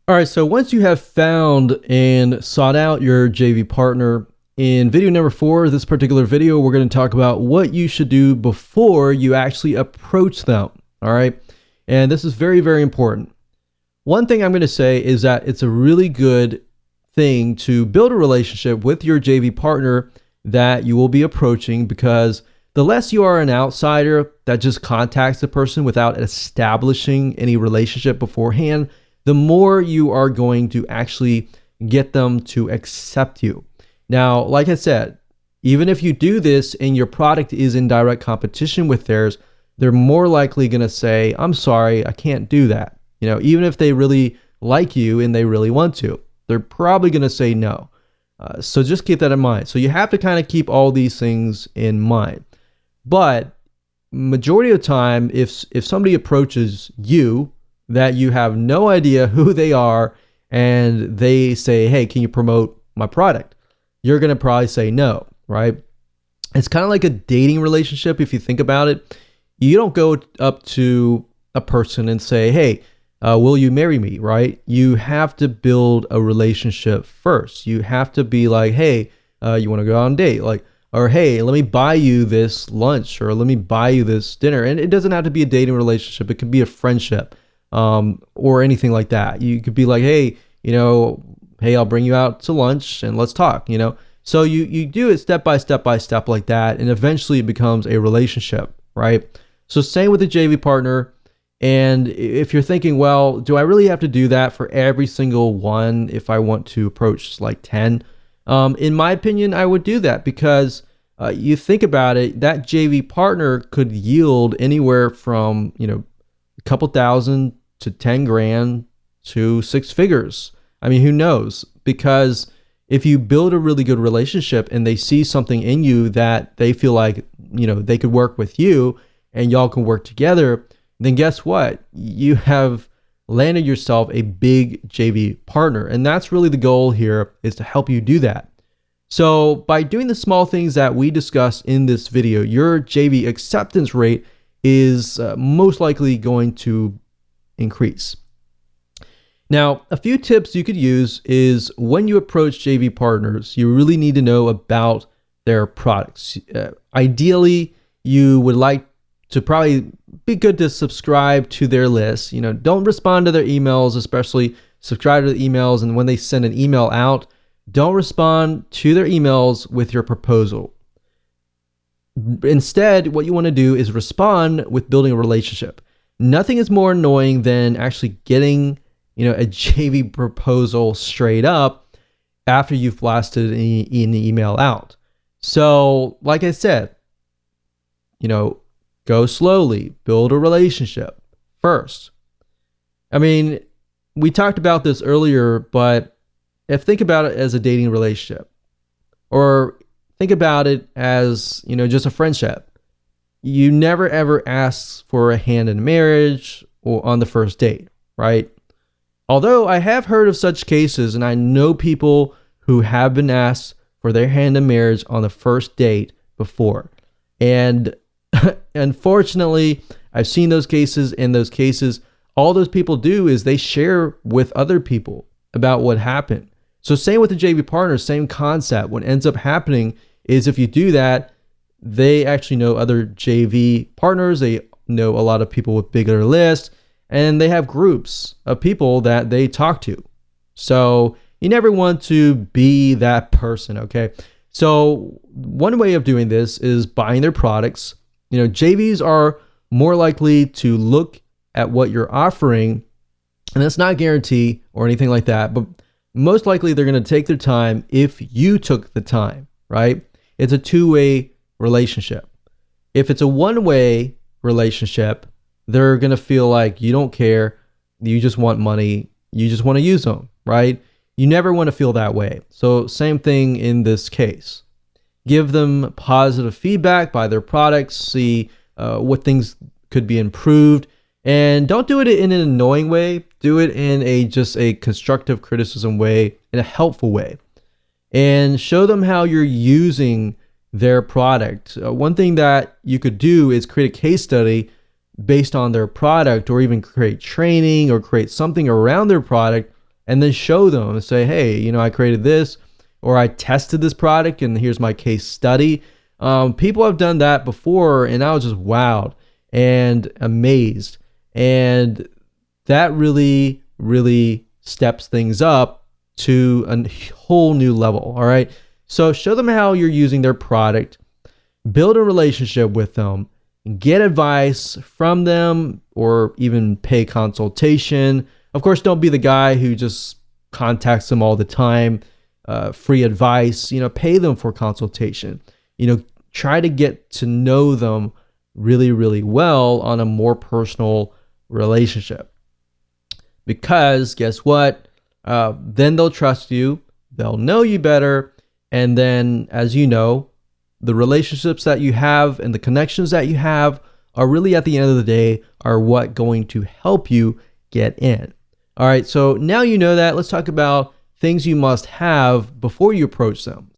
All right, so once you have found and sought out your JV partner, in video number 4, this particular video, we're going to talk about what you should do before you actually approach them. All right, and this is very, very important. One thing I'm going to say is that it's a really good thing to build a relationship with your JV partner that you will be approaching, because the less you are an outsider that just contacts the person without establishing any relationship beforehand, the more you are going to actually get them to accept you. Now, like I said, even if you do this and your product is in direct competition with theirs, they're more likely going to say, I'm sorry, I can't do that. Even if they really like you and they really want to, they're probably going to say no. So just keep that in mind. So you have to kind of keep all these things in mind. But majority of the time, if somebody approaches you that you have no idea who they are and they say, hey, can you promote my product? You're going to probably say no, right? It's kind of like a dating relationship if you think about it. You don't go up to a person and say, hey, will you marry me, right? You have to build a relationship first. You have to be like, hey, you want to go on a date? Or hey, let me buy you this lunch, or let me buy you this dinner. And it doesn't have to be a dating relationship. It could be a friendship, or anything like that. You could be like, hey, hey, I'll bring you out to lunch and let's talk, So you do it step by step like that, and eventually it becomes a relationship, right? So same with the JV partner. And if you're thinking, well, do I really have to do that for every single one if I want to approach like 10? In my opinion, I would do that, because you think about it, that JV partner could yield anywhere from, a couple thousand to 10 grand to 6 figures. I mean, who knows? Because if you build a really good relationship and they see something in you that they feel like, they could work with you and y'all can work together, then guess what? You have landed yourself a big JV partner. And that's really the goal here, is to help you do that. So by doing the small things that we discussed in this video, your JV acceptance rate is most likely going to increase. Now, a few tips you could use is when you approach JV partners, you really need to know about their products. Ideally, you would like to probably be good to subscribe to their list. Don't respond to their emails, especially subscribe to the emails. And when they send an email out, don't respond to their emails with your proposal. Instead, what you want to do is respond with building a relationship. Nothing is more annoying than actually getting, a JV proposal straight up after you've blasted an email out. So, like I said, go slowly, build a relationship first. I mean, we talked about this earlier, but think about it as a dating relationship, or think about it as, just a friendship. You never ever ask for a hand in marriage or on the first date, right? Although I have heard of such cases, and I know people who have been asked for their hand in marriage on the first date before. And unfortunately, I've seen those cases. In those cases, all those people do is they share with other people about what happened. So same with the JV partner, same concept. What ends up happening is if you do that, they actually know other JV partners. They know a lot of people with bigger lists, and they have groups of people that they talk to. So you never want to be that person, okay? So one way of doing this is buying their products. JVs are more likely to look at what you're offering, and that's not a guarantee or anything like that, but most likely they're going to take their time if you took the time, right? It's a two-way relationship. If it's a one-way relationship, they're going to feel like you don't care, you just want money, you just want to use them, right? You never want to feel that way. So same thing in this case. Give them positive feedback, buy their products, see what things could be improved, and don't do it in an annoying way. Do it in just a constructive criticism way, in a helpful way, and show them how you're using their product. One thing that you could do is create a case study based on their product, or even create training or create something around their product and then show them and say, hey, you know, I created this, or I tested this product and here's my case study. People have done that before, and I was just wowed and amazed. And that really, really steps things up to a whole new level. All right. So show them how you're using their product, build a relationship with them, get advice from them, or even pay consultation. Of course, don't be the guy who just contacts them all the time, free advice. You know, pay them for consultation. You know, try to get to know them really, really well on a more personal relationship. Because guess what? Then they'll trust you, they'll know you better, and then, as you know, the relationships that you have and the connections that you have are really, at the end of the day, are what going to help you get in. All right, so now you know that. Let's talk about things you must have before you approach them.